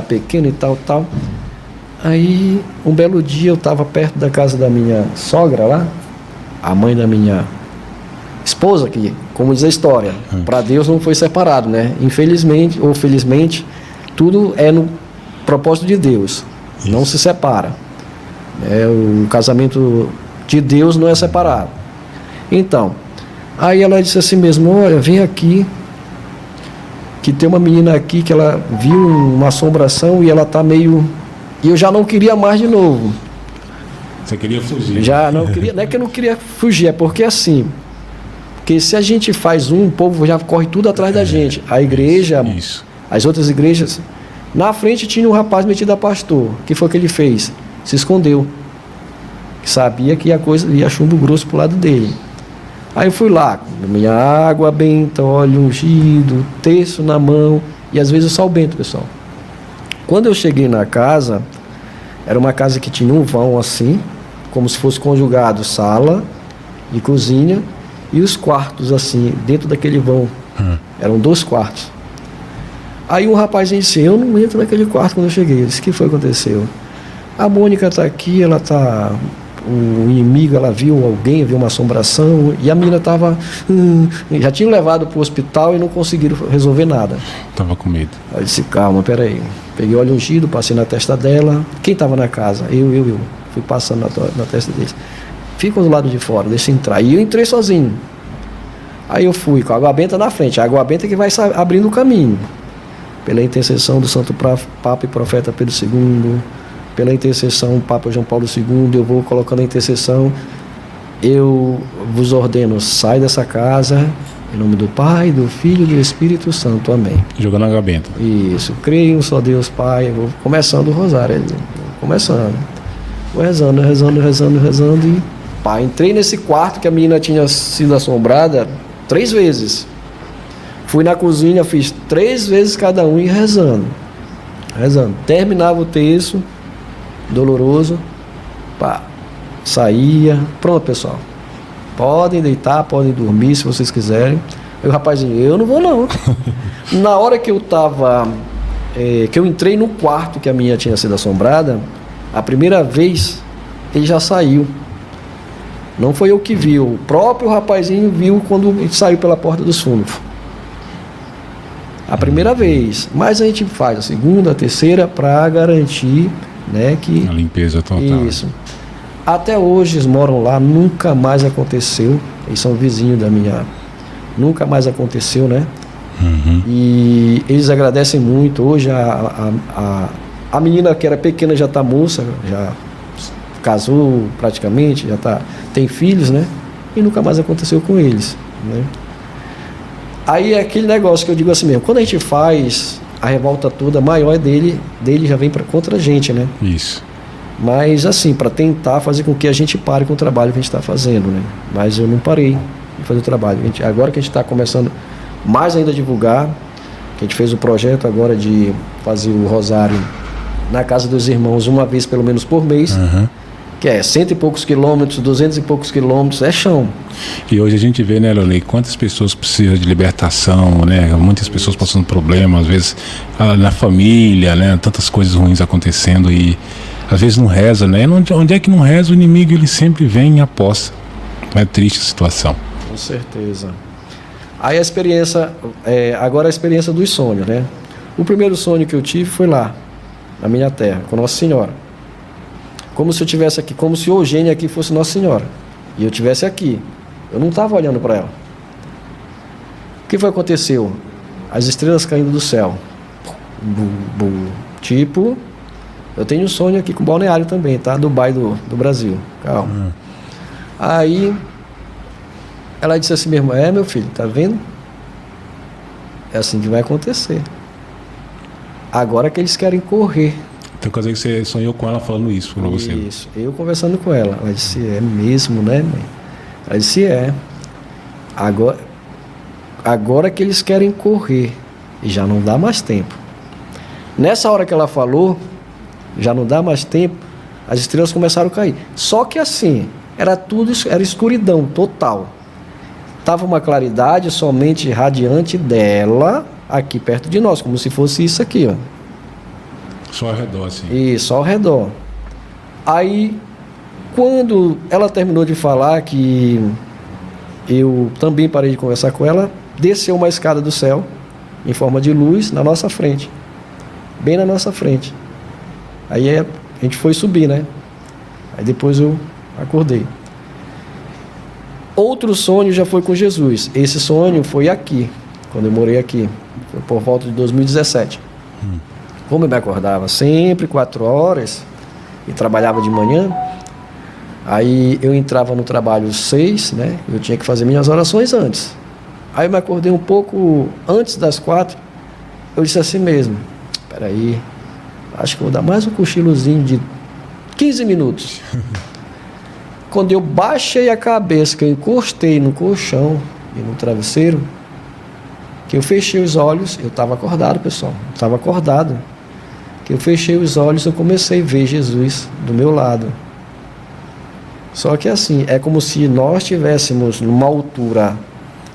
pequeno e tal, tal. Aí, um belo dia, eu estava perto da casa da minha sogra lá, a mãe da minha esposa, que, como diz a história, para Deus não foi separado, né? Infelizmente ou felizmente, tudo é no propósito de Deus, não se separa. O casamento de Deus não é separado. Então, aí ela disse assim mesmo: olha, vem aqui, que tem uma menina aqui que ela viu uma assombração e ela tá meio... E eu já não queria mais de novo. Você queria fugir? Já não queria, não é que eu não queria fugir, é porque assim, porque se a gente faz o povo já corre tudo atrás da gente. A igreja, isso. As outras igrejas, na frente tinha um rapaz metido a pastor. O que foi que ele fez? Se escondeu. Sabia que a coisa ia chumbo grosso pro lado dele. Aí eu fui lá, com minha água benta, óleo ungido, terço na mão e às vezes o sal bento, pessoal. Quando eu cheguei na casa, era uma casa que tinha um vão assim, como se fosse conjugado sala e cozinha, e os quartos assim, dentro daquele vão. Eram 2 quartos. Aí um rapazinho disse: eu não entro naquele quarto quando eu cheguei. Ele disse: o que foi que aconteceu? A Mônica está aqui, ela está... O inimigo, ela viu alguém, viu uma assombração, e a menina estava... já tinha levado para o hospital e não conseguiram resolver nada. Estava com medo. Aí disse: calma, peraí. Peguei óleo ungido, passei na testa dela. Quem estava na casa? Eu. Fui passando na testa deles. Fica do lado de fora, deixa entrar. E eu entrei sozinho. Aí eu fui com a água benta na frente. A água benta que vai abrindo o caminho. Pela intercessão do Santo Papa e Profeta Pedro II, pela intercessão do Papa João Paulo II, eu vou colocando a intercessão. Eu vos ordeno, sai dessa casa, em nome do Pai, do Filho e do Espírito Santo. Amém. Jogando água benta. Isso. Creio em um só Deus, Pai. Vou começando o rosário. Começando. Vou rezando e pá, entrei nesse quarto que a menina tinha sido assombrada 3 vezes. Fui na cozinha, fiz 3 vezes cada um e rezando. Terminava o terço, doloroso, pá, saía. Pronto, pessoal. Podem deitar, podem dormir se vocês quiserem. Aí o rapazinho: eu não vou não. Na hora que eu tava, que eu entrei no quarto que a minha tinha sido assombrada, a primeira vez ele já saiu. Não foi eu que vi, o próprio rapazinho viu quando ele saiu pela porta dos fundos. A primeira vez, mas a gente faz a segunda, a terceira para garantir, né, que a limpeza total. Isso. Até hoje eles moram lá, nunca mais aconteceu. Eles são vizinhos da minha. Nunca mais aconteceu, né? E eles agradecem muito. Hoje a menina que era pequena já está moça, já casou praticamente, já tem filhos, né? E nunca mais aconteceu com eles, né? Aí é aquele negócio que eu digo assim mesmo: quando a gente faz, a revolta toda maior é dele já vem contra a gente, né? Isso. Mas assim, para tentar fazer com que a gente pare com o trabalho que a gente está fazendo, né? Mas eu não parei de fazer o trabalho. Agora que a gente está começando mais ainda a divulgar, que a gente fez o projeto agora de fazer o rosário na casa dos irmãos uma vez pelo menos por mês, que é 100 e poucos quilômetros, 200 e poucos quilômetros, é chão. E hoje a gente vê, né, Leonei, quantas pessoas precisam de libertação, né? Muitas pessoas passando problemas, às vezes na família, né? Tantas coisas ruins acontecendo e às vezes não reza, né? Onde é que não reza, o inimigo ele sempre vem e aposta. É triste a situação. Com certeza. Aí a experiência, agora a experiência dos sonhos, né? O primeiro sonho que eu tive foi lá, na minha terra, com Nossa Senhora. Como se eu estivesse aqui, como se Eugênia aqui fosse Nossa Senhora. E eu estivesse aqui. Eu não estava olhando para ela. O que foi que aconteceu? As estrelas caindo do céu. Tipo, eu tenho um sonho aqui com Balneário também, tá? Dubai do Brasil. Calma. Aí, ela disse assim mesmo: meu filho, tá vendo? É assim que vai acontecer. Agora que eles querem correr. Então quer dizer que você sonhou com ela falando isso para você? Isso, eu conversando com ela. Ela disse: é mesmo, né, mãe? Ela disse: é. Agora que eles querem correr. E já não dá mais tempo. Nessa hora que ela falou, já não dá mais tempo, as estrelas começaram a cair. Só que assim, era escuridão total. Estava uma claridade somente radiante dela, aqui perto de nós, como se fosse isso aqui, ó. Só ao redor, assim. E só ao redor. Aí, quando ela terminou de falar, que eu também parei de conversar com ela, desceu uma escada do céu, em forma de luz, na nossa frente. Bem na nossa frente. Aí a gente foi subir, né? Aí depois eu acordei. Outro sonho já foi com Jesus. Esse sonho foi aqui, quando eu morei aqui. Foi por volta de 2017. Como eu me acordava sempre 4 horas e trabalhava de manhã, aí eu entrava no trabalho 6, né? Eu tinha que fazer minhas orações antes. Aí eu me acordei um pouco antes das 4. Eu disse assim mesmo: espera aí, acho que vou dar mais um cochilozinho de 15 minutos. Quando eu baixei a cabeça, que eu encostei no colchão e no travesseiro, que eu fechei os olhos, eu estava acordado, pessoal, estava acordado. Que eu fechei os olhos, eu comecei a ver Jesus do meu lado. Só que assim, é como se nós estivéssemos numa altura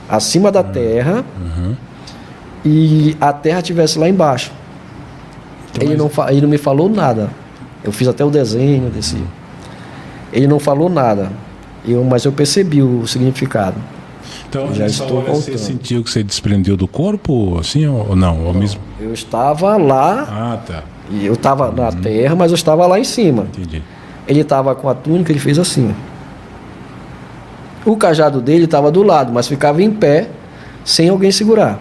acima da terra e a terra estivesse lá embaixo. Então, Ele não me falou nada. Eu fiz até o desenho desse. Ele não falou nada, mas eu percebi o significado. Então, já nessa estou hora voltando. você sentiu que você desprendeu do corpo, assim, ou não? Ou mesmo? Eu estava lá, Ah, tá. e eu estava na terra, mas eu estava lá em cima. Entendi. Ele estava com a túnica, ele fez assim. O cajado dele estava do lado, mas ficava em pé, sem alguém segurar.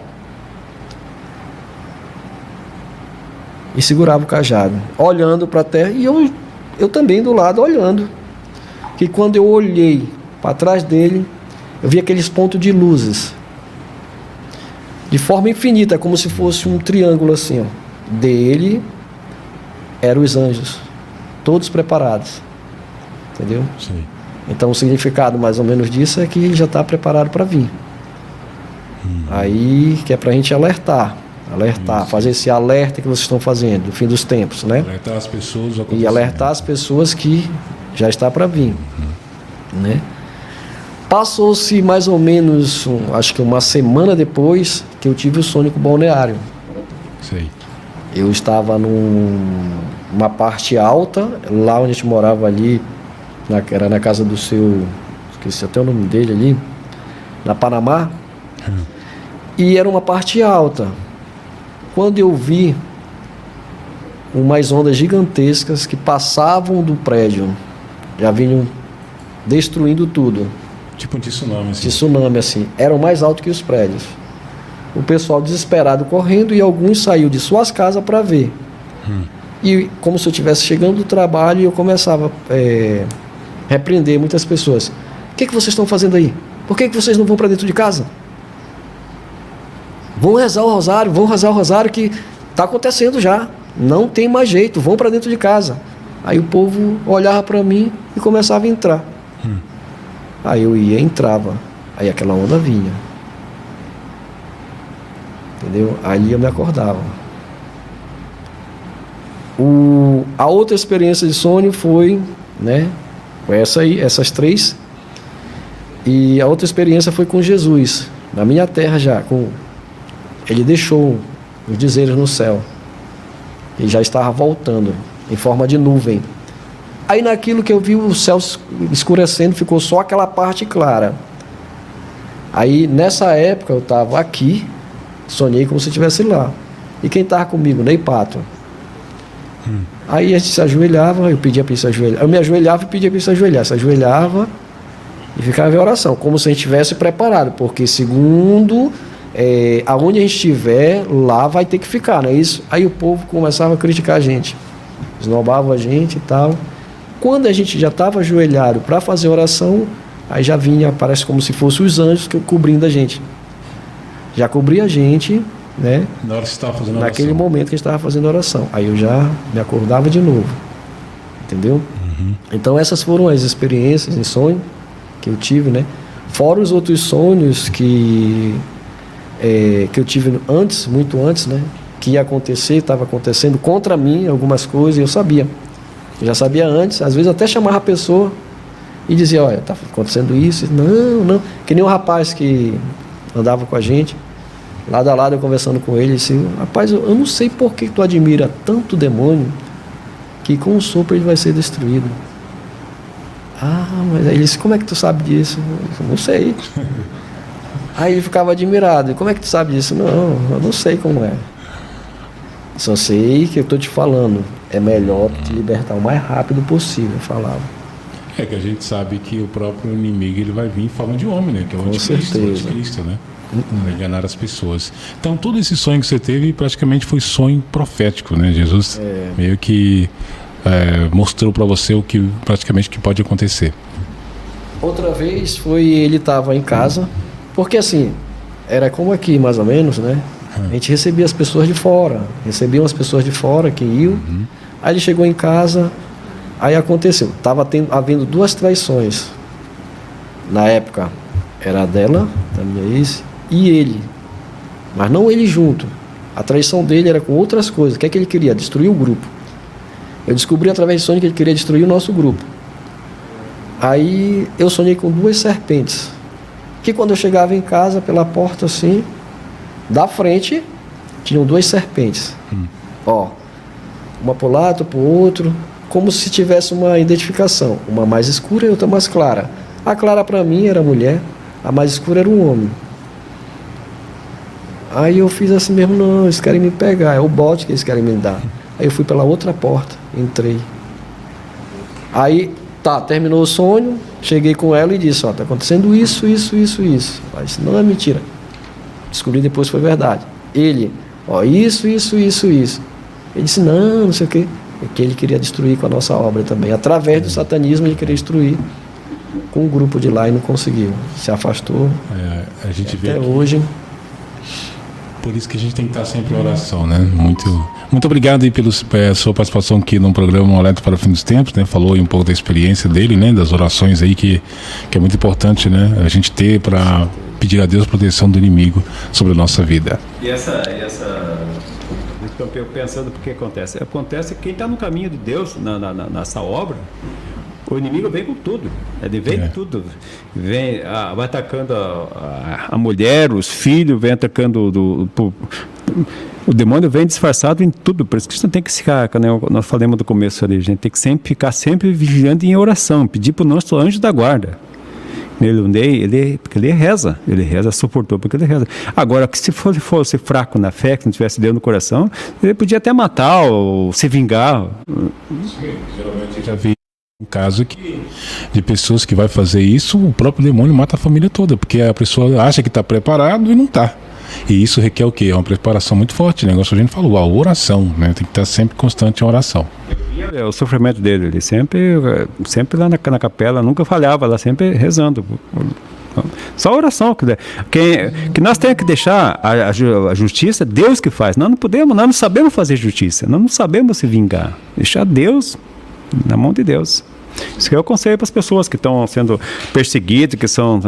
E segurava o cajado, olhando para a terra, e eu também do lado, olhando. Que quando eu olhei para trás dele, eu vi aqueles pontos de luzes, de forma infinita, como se fosse um triângulo assim, ó. Dele eram os anjos, todos preparados, entendeu? Sim. Então o significado mais ou menos disso é que ele já está preparado para vir. Aí que é para a gente alertar, fazer esse alerta que vocês estão fazendo do fim dos tempos, né? Alertar as pessoas. E alertar as pessoas que já está para vir, né? Passou-se mais ou menos, acho que uma semana depois que eu tive o sonho com o balneário. Sei. Eu estava numa parte alta, lá onde a gente morava ali, era na casa do seu, esqueci até o nome dele ali, na Panamá, e era uma parte alta. Quando eu vi umas ondas gigantescas que passavam do prédio, já vinham destruindo tudo. Tipo um tsunami, assim. Tsunami, assim, eram mais altos que os prédios. O pessoal desesperado correndo e alguns saíram de suas casas para ver. E como se eu estivesse chegando do trabalho e eu começava a repreender muitas pessoas. O que vocês estão fazendo aí? Por que vocês não vão para dentro de casa? Vão rezar o rosário que está acontecendo já. Não tem mais jeito, vão para dentro de casa. Aí o povo olhava para mim e começava a entrar. Aí eu ia, entrava. Aí aquela onda vinha. Entendeu? Aí eu me acordava. A outra experiência de sonho foi, né? Essa aí, essas 3. E a outra experiência foi com Jesus, na minha terra já. Ele deixou os dizeres no céu. Ele já estava voltando, em forma de nuvem. Aí naquilo que eu vi o céu escurecendo, ficou só aquela parte clara. Aí nessa época eu estava aqui, sonhei como se estivesse lá. E quem estava comigo? Ney Pato. Aí a gente se ajoelhava, eu pedia para ele se ajoelhar. Eu me ajoelhava e pedia para ele se ajoelhar. Se ajoelhava e ficava em oração, como se a gente estivesse preparado, porque segundo aonde a gente estiver, lá vai ter que ficar, não é isso? Aí o povo começava a criticar a gente, esnobava a gente e tal. Quando a gente já estava ajoelhado para fazer oração, aí já vinha, parece como se fossem os anjos cobrindo a gente. Já cobria a gente, né? Na hora que você estava fazendo oração. Naquele momento que a gente estava fazendo oração. Aí eu já me acordava de novo. Entendeu? Então essas foram as experiências em sonho que eu tive, né? Fora os outros sonhos que eu tive antes, muito antes, né? Que ia acontecer, estava acontecendo contra mim algumas coisas, e eu sabia. Eu já sabia antes, às vezes até chamava a pessoa e dizia, olha, está acontecendo isso. Não. Que nem um rapaz que andava com a gente, lado a lado, eu conversando com ele, assim, rapaz, eu não sei por que tu admira tanto o demônio, que com um sopro ele vai ser destruído. Ah, mas aí ele disse, como é que tu sabe disso? Eu disse, não sei. Aí ele ficava admirado, e como é que tu sabe disso? Não, eu não sei como é. Só sei que eu tô te falando, é melhor te libertar o mais rápido possível, eu falava. É que a gente sabe que o próprio inimigo ele vai vir em forma de homem, né? Que é o Com anticristo, né? Para enganar as pessoas. Então todo esse sonho que você teve praticamente foi sonho profético, né? Jesus meio que mostrou para você o que praticamente que pode acontecer. Outra vez foi, ele estava em casa, porque assim, era como aqui mais ou menos, né? A gente recebia as pessoas de fora, recebiam as pessoas de fora que iam. Aí ele chegou em casa, aí aconteceu, estava havendo 2 traições. Na época, era a dela, da minha ex, e ele. Mas não ele junto. A traição dele era com outras coisas. O que é que ele queria? Destruir o grupo. Eu descobri através de sonho que ele queria destruir o nosso grupo. Aí eu sonhei com 2 serpentes. Que quando eu chegava em casa, pela porta assim, da frente, tinham 2 serpentes. Ó, uma pro lado, pro outro, como se tivesse uma identificação. Uma mais escura e outra mais clara. A clara para mim era mulher, a mais escura era um homem. Aí eu fiz assim mesmo, não, eles querem me pegar, é o bote que eles querem me dar. Aí eu fui pela outra porta, entrei. Aí, terminou o sonho, cheguei com ela e disse, ó, tá acontecendo isso. Ela disse, não é mentira. Descobri depois que foi verdade. Ele, ó, isso. Ele disse, não sei o quê. É que ele queria destruir com a nossa obra também. Através do satanismo ele queria destruir com um grupo de lá e não conseguiu. Se afastou. A gente vê até hoje. Por isso que a gente tem que estar sempre em oração, né? Muito obrigado aí pela sua participação aqui no programa Um Alerta para o Fim dos Tempos, né? Falou aí um pouco da experiência dele, né? Das orações aí que é muito importante, né? A gente ter para pedir a Deus proteção do inimigo sobre a nossa vida. E essa eu pensando por que acontece? Acontece que quem está no caminho de Deus, nessa obra, o inimigo vem com tudo. Ele vem com tudo. Vai atacando a mulher, os filhos, vem atacando o demônio vem disfarçado em tudo. Por isso que a gente tem que ficar, como nós falamos do começo ali, a gente tem que ficar sempre vigilante em oração, pedir para o nosso anjo da guarda. Porque ele reza, suportou porque ele reza. Agora, que se fosse fraco na fé, que não tivesse Deus no coração, ele podia até matar ou se vingar. Geralmente já vi um caso de pessoas que vai fazer isso, o próprio demônio mata a família toda, porque a pessoa acha que está preparado e não está. E isso requer o quê? É uma preparação muito forte, né? Negócio que a gente falou, a oração, né? Tem que estar sempre constante em oração. O sofrimento dele, ele sempre lá na capela, nunca falhava, lá sempre rezando. Só oração. Que nós temos que deixar a justiça, Deus que faz. Nós não sabemos fazer justiça, nós não sabemos se vingar. Deixar Deus na mão de Deus. Isso que eu aconselho para as pessoas que estão sendo perseguidas, que são...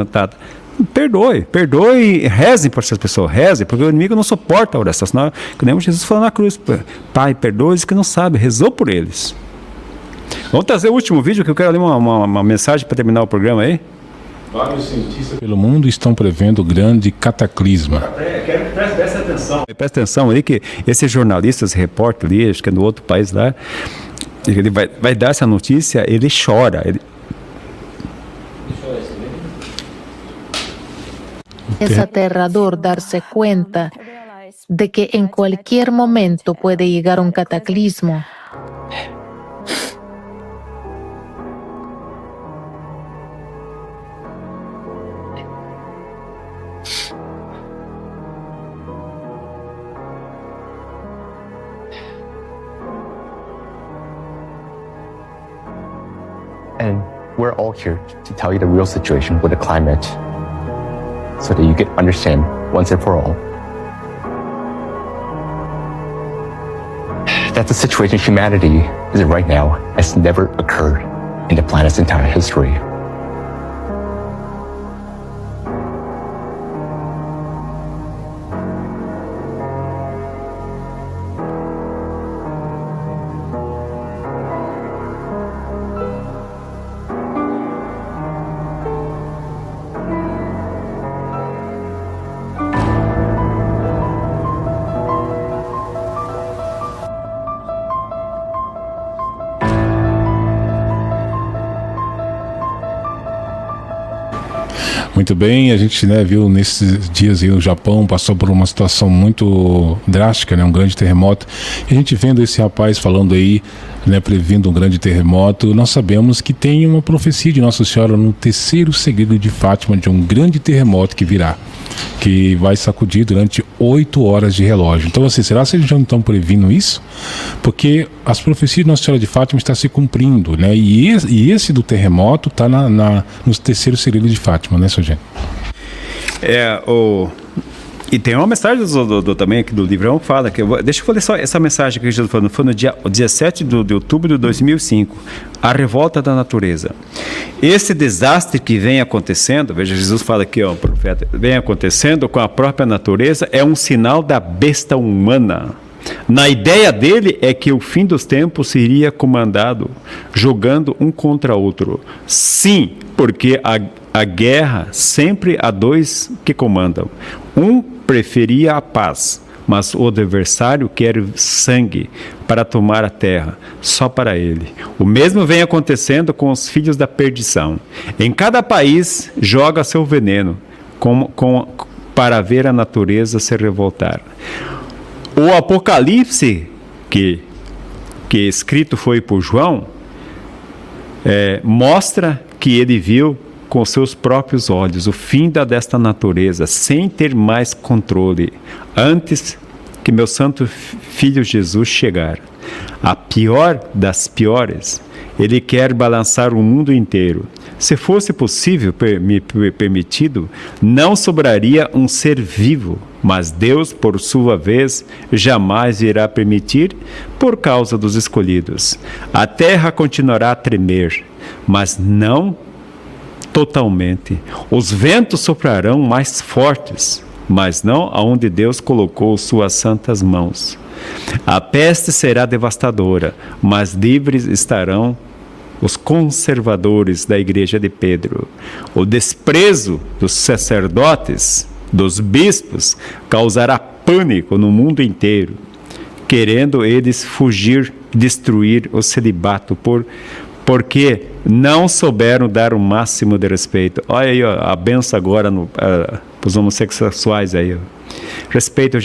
Perdoe e rezem por essas pessoas, porque o inimigo não suporta a oração, senão, como Jesus falou na cruz, Pai, perdoe-os que não sabem, rezou por eles. Vamos trazer o último vídeo, que eu quero ler uma mensagem para terminar o programa aí. Vários cientistas pelo mundo estão prevendo grande cataclisma. Presta atenção. Presta atenção aí que esse jornalista, esse repórter ali, acho que é do outro país lá, ele vai dar essa notícia, ele chora, Es aterrador darse cuenta de que en cualquier momento puede llegar un cataclismo. And we're all here to tell you the real situation with the climate, so that you can understand once and for all that the situation humanity is in right now has never occurred in the planet's entire history. Muito bem, a gente, né, viu nesses dias aí o Japão passou por uma situação muito drástica, né, um grande terremoto. E a gente vendo esse rapaz falando aí, né, previndo um grande terremoto, nós sabemos que tem uma profecia de Nossa Senhora no terceiro segredo de Fátima de um grande terremoto que virá, que vai sacudir durante 8 horas de relógio. Então, assim, será que eles já não estão previndo isso? Porque as profecias de Nossa Senhora de Fátima estão se cumprindo, né? E esse do terremoto está nos terceiros segredos de Fátima, né, Sr. E tem uma mensagem também aqui do livrão que fala, deixa eu ler só essa mensagem que Jesus falou, foi no dia 17 de outubro de 2005, a revolta da natureza. Esse desastre que vem acontecendo, veja, Jesus fala aqui, ó, o profeta, vem acontecendo com a própria natureza, é um sinal da besta humana. Na ideia dele é que o fim dos tempos seria comandado jogando um contra outro. Sim, porque a guerra sempre há dois que comandam. Um preferia a paz, mas o adversário quer sangue para tomar a terra, só para ele. O mesmo vem acontecendo com os filhos da perdição. Em cada país joga seu veneno para ver a natureza se revoltar. O Apocalipse, que escrito foi por João, mostra que ele viu com seus próprios olhos o fim desta natureza, sem ter mais controle, antes que meu santo filho Jesus chegar. A pior das piores, ele quer balançar o mundo inteiro. Se fosse possível, permitido, não sobraria um ser vivo, mas Deus, por sua vez, jamais irá permitir por causa dos escolhidos. A terra continuará a tremer, mas não totalmente. Os ventos soprarão mais fortes, mas não aonde Deus colocou suas santas mãos. A peste será devastadora, mas livres estarão os conservadores da igreja de Pedro. O desprezo dos sacerdotes, dos bispos, causará pânico no mundo inteiro, querendo eles fugir, destruir o celibato porque não souberam dar o máximo de respeito. Olha aí, ó, a benção agora para os homossexuais aí. Ó. Respeito a Jesus.